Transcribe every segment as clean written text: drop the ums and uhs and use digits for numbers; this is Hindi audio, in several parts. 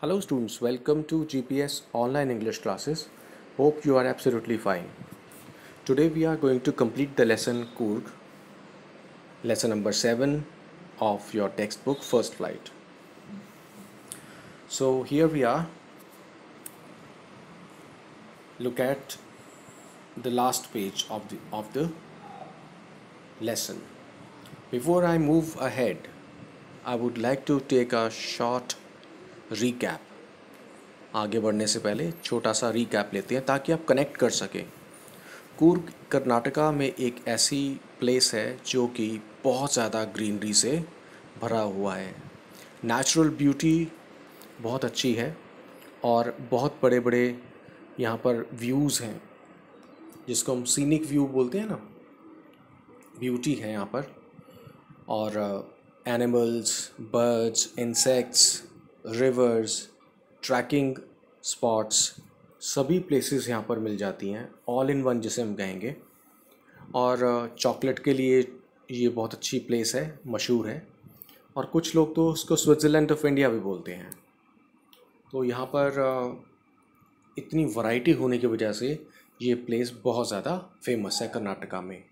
Hello students, welcome to GPS online English classes. Hope you are absolutely fine. Today we are going to complete the lesson Coorg, lesson number 7 of your textbook First Flight. So here we are. Look at the last page of the lesson. Before I move ahead, I would like to take a short recap. आगे बढ़ने से पहले छोटा सा रिकैप लेते हैं ताकि आप कनेक्ट कर सकें। कूर्ग कर्नाटका में एक ऐसी प्लेस है जो कि बहुत ज़्यादा ग्रीनरी से भरा हुआ है। नेचुरल ब्यूटी बहुत अच्छी है और बहुत बड़े बड़े यहाँ पर व्यूज़ हैं जिसको हम सीनिक व्यू बोलते हैं ना, ब्यूटी है यहाँ पर। और animals, birds, insects, rivers, trekking spots, सभी प्लेसेस यहाँ पर मिल जाती हैं, ऑल इन वन जिसे हम कहेंगे। और चॉकलेट के लिए ये बहुत अच्छी प्लेस है, मशहूर है, और कुछ लोग तो उसको स्विट्ज़रलैंड ऑफ इंडिया भी बोलते हैं। तो यहाँ पर इतनी वैरायटी होने की वजह से ये प्लेस बहुत ज़्यादा फेमस है कर्नाटका में।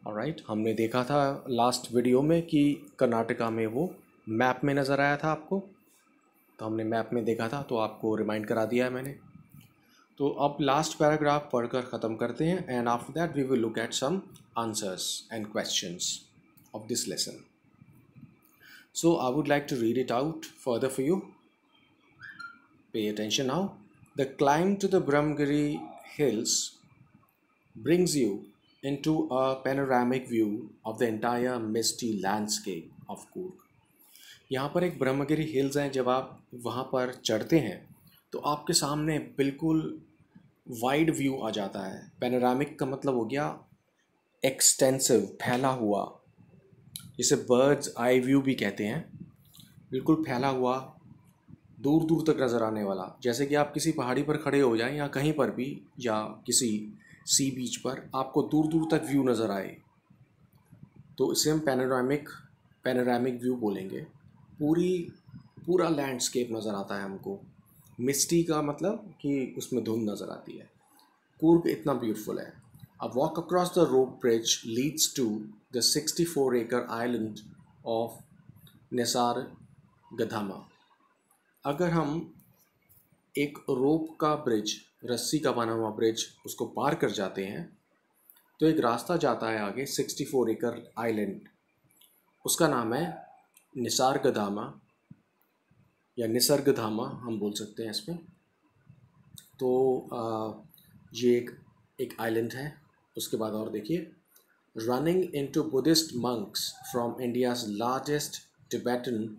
ऑलराइट, हमने देखा था लास्ट वीडियो में कि कर्नाटका में वो मैप में नज़र आया था आपको, तो हमने मैप में देखा था, तो आपको रिमाइंड करा दिया है मैंने। तो अब लास्ट पैराग्राफ पढ़कर ख़त्म करते हैं and after that we will look at some answers and questions of this lesson. So I would like to read it out further for you. Pay attention now. The climb to the Brahmagiri hills brings you into a panoramic view of the entire misty landscape of Coorg. यहाँ पर एक ब्रह्मगिरी हिल्स हैं, जब आप वहाँ पर चढ़ते हैं तो आपके सामने बिल्कुल वाइड व्यू आ जाता है। पैनोरामिक का मतलब हो गया एक्सटेंसिव, फैला हुआ, जिसे बर्ड्स आई व्यू भी कहते हैं। बिल्कुल फैला हुआ, दूर दूर तक नज़र आने वाला, जैसे कि आप किसी पहाड़ी पर खड़े हो जाएं या कहीं पर भी, या किसी सी बीच पर आपको दूर दूर तक व्यू नज़र आए, तो इसे हम पैनोरामिक व्यू बोलेंगे। पूरा लैंडस्केप नज़र आता है हमको। मिस्टी का मतलब कि उसमें धुंध नज़र आती है। कूर्ग इतना ब्यूटीफुल है। A walk across the rope bridge leads to the 64 acre island of निसर्गधाम। अगर हम एक रोप का ब्रिज, रस्सी का बना हुआ ब्रिज, उसको पार कर जाते हैं तो एक रास्ता जाता है आगे 64 एकड़ आइलैंड, उसका नाम है निसर्गधाम या निसर्गधाम हम बोल सकते हैं इसमें। तो ये एक आइलैंड है। उसके बाद और देखिए, running into Buddhist monks from India's largest Tibetan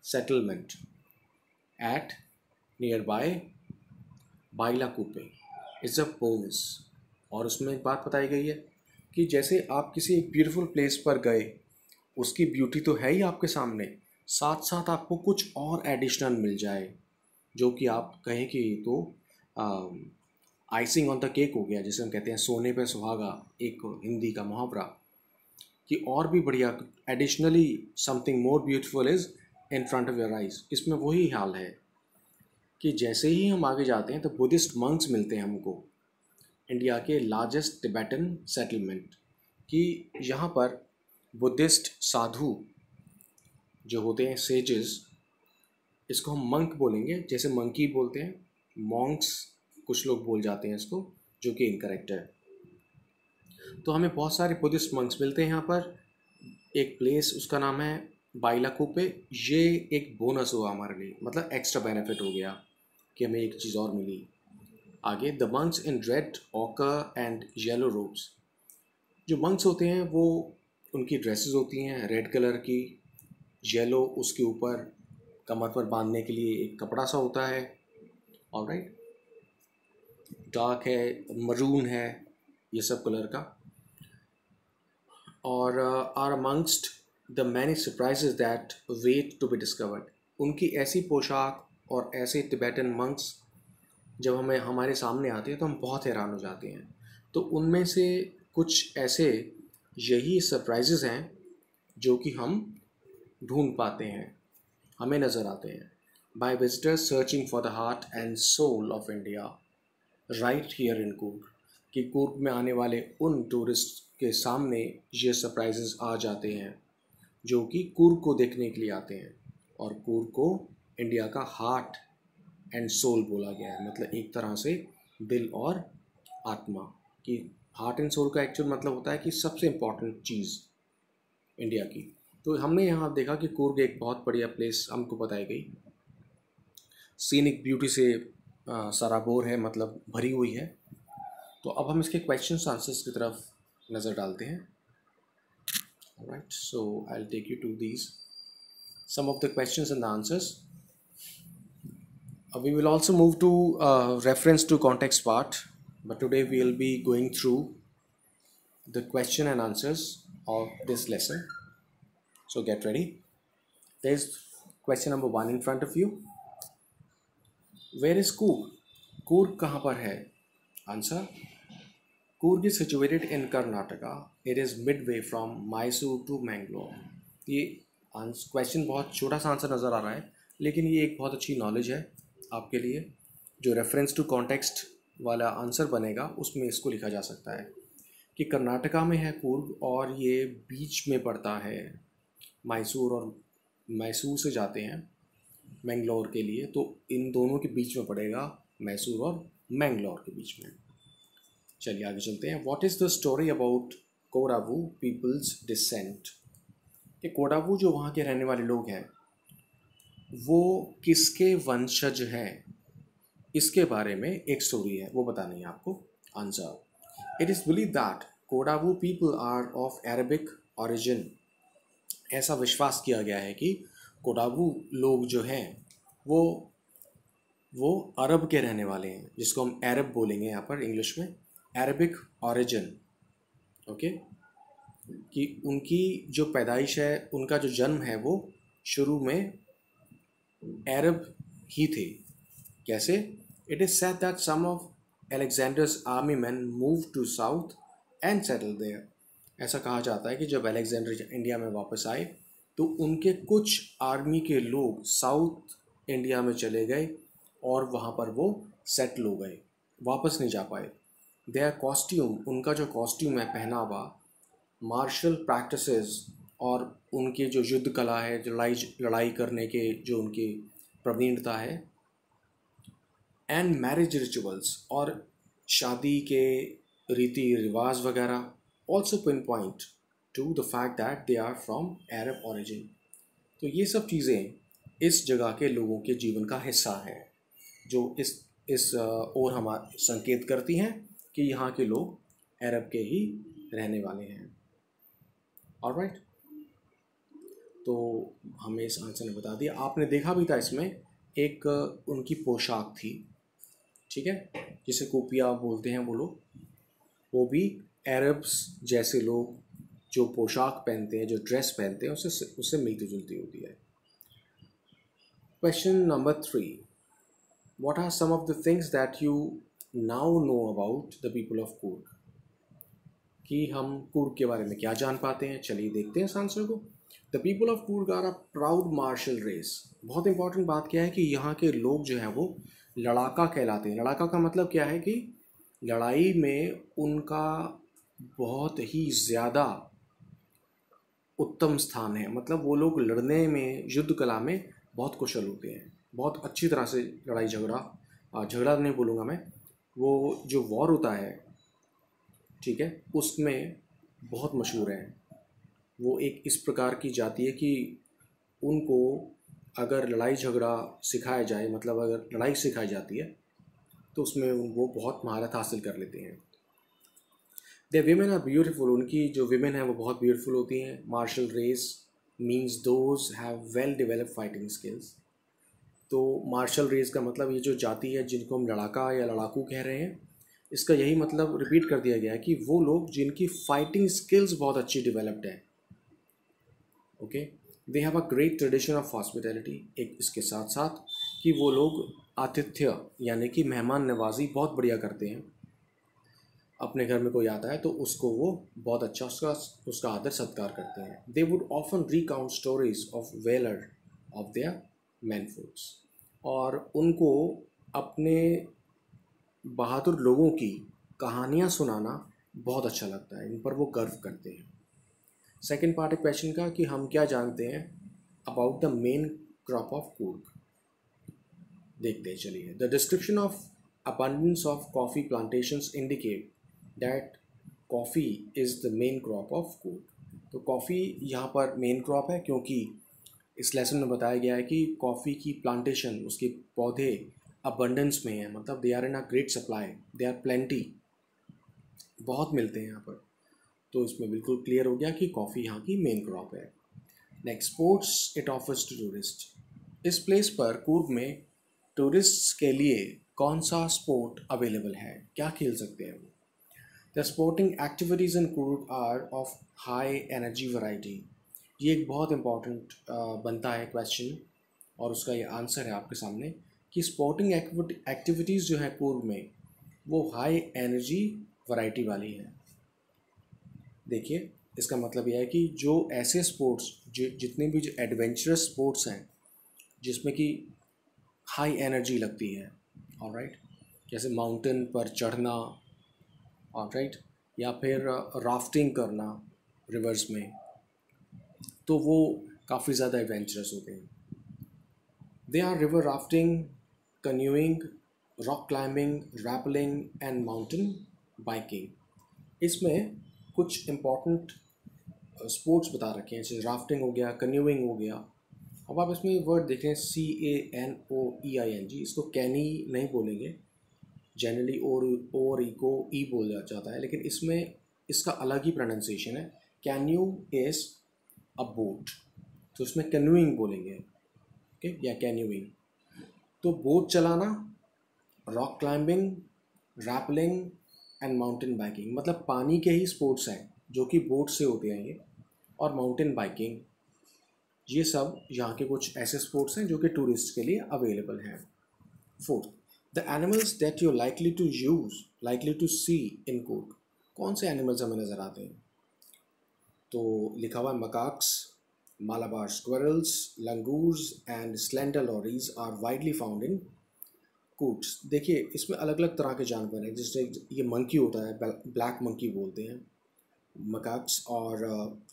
settlement at nearby Bylakuppe is a bonus. और उसमें एक बात बताई गई है कि जैसे आप किसी एक ब्यूटीफुल प्लेस पर गए, उसकी ब्यूटी तो है ही आपके सामने, साथ साथ आपको कुछ और एडिशनल मिल जाए, जो कि आप कहें कि तो आइसिंग ऑन द केक हो गया, जिसे हम कहते हैं सोने पे सुहागा, एक हिंदी का मुहावरा, कि और भी बढ़िया additionally something more beautiful is in front of your eyes. इसमें वही हाल है कि जैसे ही हम आगे जाते हैं तो बुद्धिस्ट मंक्स मिलते हैं हमको, इंडिया के लार्जेस्ट टिबेटन सेटलमेंट, कि यहाँ पर बुद्धिस्ट साधु जो होते हैं, सेजेस, इसको हम मंक बोलेंगे, जैसे मंकी बोलते हैं, मॉन्क्स कुछ लोग बोल जाते हैं इसको, जो कि इनकरेक्ट है। तो हमें बहुत सारे बुद्धिस्ट मंक्स मिलते हैं यहाँ पर। एक प्लेस, उसका नाम है बाइलाकुप्पे। ये एक बोनस हुआ हमारे लिए, मतलब एक्स्ट्रा बेनिफिट हो गया कि हमें एक चीज़ और मिली। आगे, the monks in red, occur and yellow ropes. जो मंक्स होते हैं वो, उनकी ड्रेसेस होती हैं रेड कलर की, येलो उसके ऊपर कमर पर बांधने के लिए एक कपड़ा सा होता है, ऑलराइट, डार्क है, मरून है, ये सब कलर का। और are amongst the many surprises that wait to be discovered. उनकी ऐसी पोशाक और ऐसे टिबेटन मंक्स जब हमें हमारे सामने आते हैं तो हम बहुत हैरान हो जाते हैं। तो उनमें से कुछ ऐसे यही सरप्राइजेज हैं जो कि हम ढूंढ पाते हैं, हमें नज़र आते हैं। by visitors searching for the heart and soul of India right here in Coorg. कि कूर्ग में आने वाले उन टूरिस्ट के सामने ये सरप्राइजेस आ जाते हैं जो कि कूर्ग को देखने के लिए आते हैं। और कूर्ग को इंडिया का हार्ट एंड सोल बोला गया है, मतलब एक तरह से दिल और आत्मा। कि हार्ट एंड सोल का एक्चुअल मतलब होता है कि सबसे इम्पॉर्टेंट चीज़ इंडिया की। तो हमने यहाँ देखा कि कूर्ग एक बहुत बढ़िया प्लेस हमको बताई गई, सीनिक ब्यूटी से सराबोर है, मतलब भरी हुई है। तो अब हम इसके क्वेश्चंस आंसर्स की तरफ नज़र डालते हैं। Right, so I will take you to these some of the questions and the answers. We will also move to reference to context part, but today we will be going through the question and answers of this lesson. So get ready. There's question number 1 in front of you. Where is Coorg? Coorg कहाँ पर है? Answer: Coorg is situated in Karnataka. It is midway from Mysore to Mangalore. ये क्वेश्चन बहुत छोटा सा आंसर नज़र आ रहा है, लेकिन ये एक बहुत अच्छी नॉलेज है आपके लिए। जो रेफरेंस टू कॉन्टेक्स्ट वाला आंसर बनेगा उसमें इसको लिखा जा सकता है कि कर्नाटका में है कूर्ग और ये बीच में पड़ता है मैसूर, और मैसूर से जाते हैं मैंगलोर के लिए, तो इन दोनों के बीच में पड़ेगा, मैसूर और मैंगलोर के बीच में। चलिए आगे चलते हैं। What is the story about Kodavu peoples descent? कि कोडावू जो वहाँ के रहने वाले लोग हैं वो किसके वंशज हैं, इसके बारे में एक स्टोरी है, वो बतानी है आपको। Answer: it is believe that Kodavu people are of Arabic origin. ऐसा विश्वास किया गया है कि कोडावू लोग जो हैं वो अरब के रहने वाले हैं, जिसको हम अरब बोलेंगे यहाँ पर इंग्लिश में, अरबिक ओरिजिन। ओके, कि उनकी जो पैदाइश है, उनका जो जन्म है वो शुरू में अरब ही थे। कैसे? It is said that some of Alexander's army man move to south and settle there. ऐसा कहा जाता है कि जब अलेक्जेंडर इंडिया में वापस आए तो उनके कुछ आर्मी के लोग साउथ इंडिया में चले गए और वहाँ पर वो सेटल हो गए, वापस नहीं जा पाए। देयर कॉस्ट्यूम, उनका जो कॉस्ट्यूम है, पहनावा, मार्शल प्रैक्टिसेस और उनके जो युद्ध कला है, लड़ाई करने के जो उनकी प्रवीणता है, एंड मैरिज रिचुअल्स, और शादी के रीति रिवाज वगैरह, also pinpoint to the fact that they are from Arab origin. तो ये सब चीज़ें इस जगह के लोगों के जीवन का हिस्सा है, जो इस ओर हमारा संकेत करती हैं कि यहाँ के लोग अरब के ही रहने वाले हैं। ऑलराइट, तो हमें इस आंसर ने बता दिया। आपने देखा भी था इसमें एक उनकी पोशाक थी, ठीक है, जिसे कोपिया बोलते हैं वो लोग, वो भी अरब्स जैसे लोग जो पोशाक पहनते हैं, जो ड्रेस पहनते हैं, उससे मिलती जुलती होती है। Question number 3, what are some of the things that you now know about the people of Coorg? कि हम कूर्ग के बारे में क्या जान पाते हैं, चलिए देखते हैं इस आंसर को। The people of Coorg are a proud martial race. बहुत इंपॉर्टेंट बात क्या है कि यहाँ के लोग जो हैं वो लड़ाका कहलाते हैं। लड़ाका का मतलब क्या है कि लड़ाई में उनका बहुत ही ज़्यादा उत्तम स्थान है, मतलब वो लोग लड़ने में, युद्ध कला में बहुत कुशल होते हैं, बहुत अच्छी तरह से लड़ाई झगड़ा नहीं बोलूँगा मैं, वो जो वॉर होता है, ठीक है, उसमें बहुत मशहूर हैं। वो एक इस प्रकार की जाति है कि उनको अगर लड़ाई झगड़ा सिखाया जाए, मतलब अगर लड़ाई सिखाई जाती है तो उसमें वो बहुत महारत हासिल कर लेते हैं। द वीमेन आर ब्यूटीफुल, उनकी जो वीमेन है वो बहुत ब्यूटीफुल होती हैं। Martial race means those have well developed fighting skills. तो मार्शल रेस का मतलब ये जो जाति है जिनको हम लड़ाका या लड़ाकू कह रहे हैं, इसका यही मतलब रिपीट कर दिया गया है कि वो लोग जिनकी फाइटिंग स्किल्स बहुत अच्छी डेवलप्ड है। Okay, they have a great tradition of hospitality. एक इसके साथ साथ कि वो लोग आतिथ्य यानी कि मेहमान नवाजी बहुत बढ़िया करते हैं। अपने घर में कोई आता है तो उसको वो बहुत अच्छा उसका आदर सत्कार करते हैं। They would often recount stories of velar of their man foods. और उनको अपने बहादुर लोगों की कहानियाँ सुनाना बहुत अच्छा लगता है, इन पर वो गर्व करते हैं। सेकंड पार्ट है क्वेश्चन का कि हम क्या जानते हैं about the main crop of Coorg. देखते हैं चलिए। The description of abundance of coffee plantations indicate that coffee is the main crop of Coorg। तो कॉफ़ी यहाँ पर मेन क्रॉप है क्योंकि इस लेसन में बताया गया है कि कॉफ़ी की प्लांटेशन, उसके पौधे अबंडेंस में है, मतलब they are in a great supply, they are plenty, बहुत मिलते हैं यहाँ पर। तो इसमें बिल्कुल क्लियर हो गया कि कॉफ़ी यहाँ की मेन क्रॉप है। Next, sports it offers to tourist. इस प्लेस पर कूर्ग में टूरिस्ट्स के लिए कौन सा स्पोर्ट अवेलेबल है, क्या खेल सकते हैं वो। The sporting activities in Coorg are of high energy variety. ये एक बहुत इम्पॉर्टेंट बनता है क्वेश्चन और उसका ये आंसर है आपके सामने कि स्पोर्टिंग एक्टिविटीज़ जो है कूर्ग में वो हाई एनर्जी वैरायटी वाली है। देखिए, इसका मतलब यह है कि जो ऐसे स्पोर्ट्स जितने भी जो एडवेंचरस स्पोर्ट्स हैं जिसमें कि हाई एनर्जी लगती है, ऑलराइट, जैसे माउंटेन पर चढ़ना, ऑलराइट, या फिर राफ्टिंग करना रिवर्स में, तो वो काफ़ी ज़्यादा एडवेंचरस होते हैं। They are river rafting, canoeing, rock climbing, rappelling and mountain biking. इसमें कुछ इम्पॉर्टेंट स्पोर्ट्स बता रखे हैं, जैसे राफ्टिंग हो गया, कन्यूइंग हो गया। अब आप इसमें वर्ड देख रहे हैं CANOEING, इसको कैनी नहीं बोलेंगे, जनरली और ई को ई बोला जाता है, लेकिन इसमें इसका अलग ही प्रोनाउंसिएशन है। कैन्यू इज अ बोट, तो इसमें कैन्यूइंग बोलेंगे, ओके, या कैन्यूइंग। तो बोट चलाना, rock climbing, rappelling and mountain biking, मतलब पानी के ही स्पोर्ट्स हैं जो कि बोट से होते हैं ये, और माउंटेन बाइकिंग, ये सब यहाँ के कुछ ऐसे स्पोर्ट्स हैं जो कि टूरिस्ट के लिए अवेलेबल हैं। Fourth, the animals that you likely to see in Coorg. कौन से एनिमल्स हमें नज़र आते हैं, तो लिखा हुआ है macaques, Malabar squirrels, langurs and slender lorises are widely found in Coorgs. देखिए, इसमें अलग अलग तरह के जानवर हैं, जैसे ये मंकी होता है, ब्लैक मंकी बोलते हैं, मकाक्स, और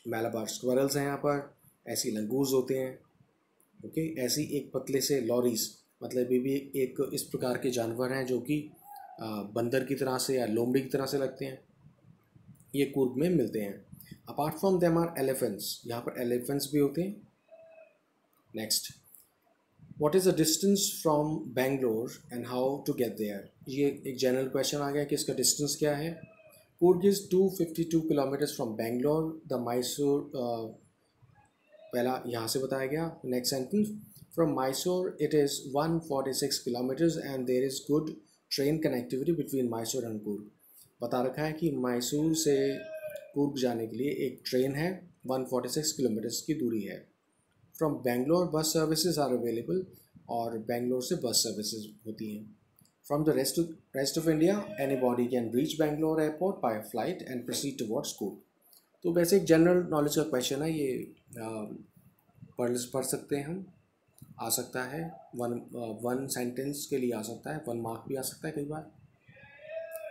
मालाबार स्क्विरल्स हैं यहाँ पर, ऐसी लंगूर्स होते हैं, ओके, ऐसी एक पतले से लॉरीज, मतलब ये भी एक इस प्रकार के जानवर हैं जो कि बंदर की तरह से या लोमड़ी की तरह से लगते हैं, ये कूर्ग में मिलते हैं। Apart from them are elephants, यहाँ पर एलिफेंट्स भी होते हैं। Next, what is the distance from Bangalore and how to get there. ये एक जनरल क्वेश्चन आ गया कि इसका डिस्टेंस क्या है। Coorg is 252 kilometres from Bangalore. The Mysore, पहला यहाँ से बताया गया। Next sentence, from Mysore it is 146 kilometres and there is good train connectivity between Mysore and Coorg. बता रखा है कि मैसूर से कूर्ग जाने के लिए एक ट्रेन है, 146 किलोमीटर्स की दूरी है। From Bangalore bus services are available, और बेंगलोर से बस सर्विसेज होती हैं। From the rest of India any body can reach Bangalore airport by flight and proceed towards Coorg. तो वैसे एक जनरल नॉलेज का क्वेश्चन है ये, पढ़ सकते हैं हम, आ सकता है, वन सेंटेंस के लिए आ सकता है, 1 मार्क भी आ सकता है, कई बार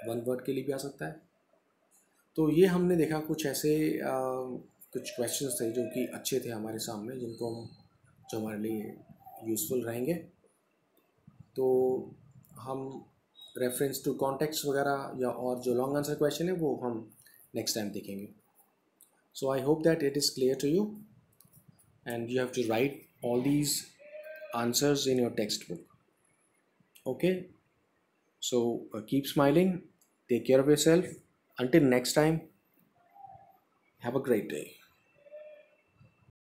1 वर्ड के लिए भी आ सकता है। तो ये हमने देखा कुछ ऐसे कुछ क्वेश्चंस थे जो कि अच्छे थे हमारे सामने, जिनको हम, जो हमारे लिए यूज़फुल रहेंगे। तो हम रेफरेंस टू कॉन्टेक्स्ट वगैरह या और जो लॉन्ग आंसर क्वेश्चन है वो हम नेक्स्ट टाइम देखेंगे। So I hope that it is clear to you and you have to write all these answers in your textbook. Okay, so keep smiling, take care of yourself. Until next time, have a great day.